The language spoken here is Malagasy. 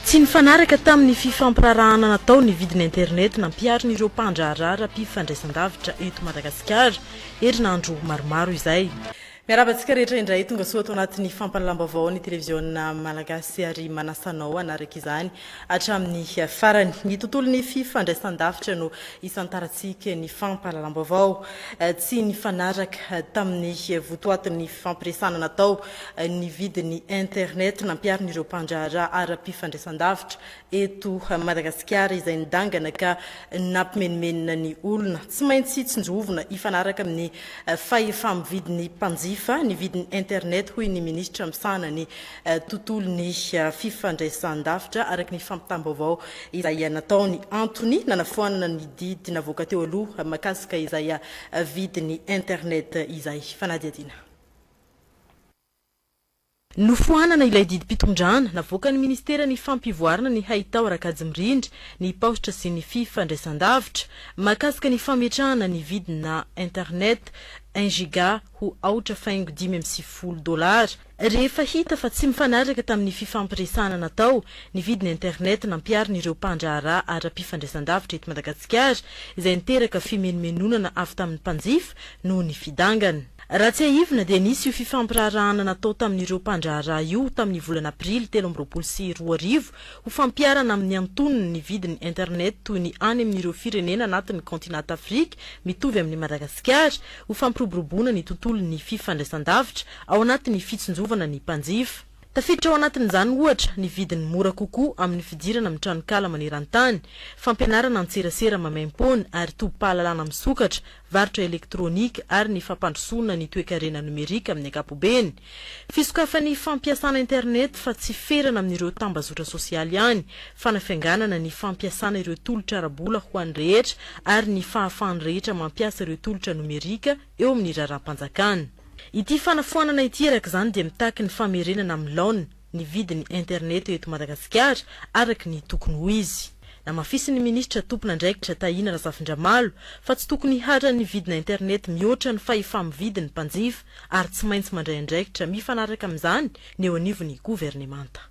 Tsy nifanaraka tamin'ny fifampirarahana natao ny vidiny internet nampiarin'ireo mpandraharara mpifandraisan-davitra eto Madagasikara herinandro maromaro izay. Miarabantsika rehetra indray tonga soa ato anatin'ny fampahalalam-baovao ny televiziona malagasy ary manasanao anaraka izany hatramin'ny farany. Ny tontolon'ny fifandraisan-davitra no isantarantsika ny fampahalalam-baovao. Tsy nifanaraka tamin'ny votoatin'ny fampiresana natao ny vidiny internet nampiarin'ireo mpandraharaha ara-pifandraisan-davitra eto Madagasikara izay nidangana ka nampimenimenina ny olona. Tsy maintsy tsinjovina ifanaraka amin'ny fahefa-mividin'ny mpanjifa ny vidiny internet hoy ny ministra misana ny tontolon'ny fifandraisan-davitra araky ny fampitam-baovao izay nataony Antony nanafoanana ny didy navoaka teo aloha makasika izay vidiny internet izay fanadihadina. Nofoanana ilay didy mpitondrana navoaka ny ministera ny fampivoarana ny haitao arakajy-mirindry ny paositra sy ny fifandraisan-davitra makasika ny fametrahana ny vidina internet 1 giga ho $8.50. Rehefa hita fa tsy mifanaraka tamin'ny fifampiresana natao ny vidiny internet nampiarin'ireo mpandraharaha ara-pifandraisan-davitra eto Madagasikara izay niteraka fimenomenonana avy tamin'ny mpanjifa noho ny fidangana. Raha tsy haivina dia nisy io fifampirarahana natao tamin'ireo mpandraharaha io tamin'ny volana Aprily 2024 ho fampiarana amin'ny antonony ny vidiny internet toy ny any amin'ireo firenena anatin'ny kontinanta Afrika mitovy amin'ny Madagasikara ho fampiroboroboana ny tontolon'ny fifandraisan-davitra ao anatin'ny fitsinjovana ny mpanjifa. Tafiditra ao anatin'izany ohatra ny vidiny mora kokoa amin'ny fidirana amin'ny tranokala maneran-tany, fampianarana an-tserasera mamaim-pony ary tobim-pahalalana misokatra, varotra elektronika ary ny fampandrosoana ny toe-karena nomerika amin'ny ankapobeny. Fisokafan'ny fampiasana internet fa tsy ferana amin'ireo tambazotra sosialy ihany, fanafianganana ny fampiasana ireo tolotra ara-bola ho an'ny rehetra ary ny fahafahan'ny rehetra mampiasa ireo tolotra nomerika eo amin'ny raharaham-panjakana. Ity fanafoanana ity araka izany dia mitaky ny famerenana amin'ny laona ny vidiny internet eto Madagasikara araky ny tokony ho izy. Namafisy ny ministra tompon'andraikitra Tahina Razafindramalo fa tsy tokony hatra ny vidina internet mihoatra ny fahefa-mividin'ny mpanjifa ary tsy maintsy mandray andraikitra mifanaraka amin'izany ny eo anivon'ny governemanta.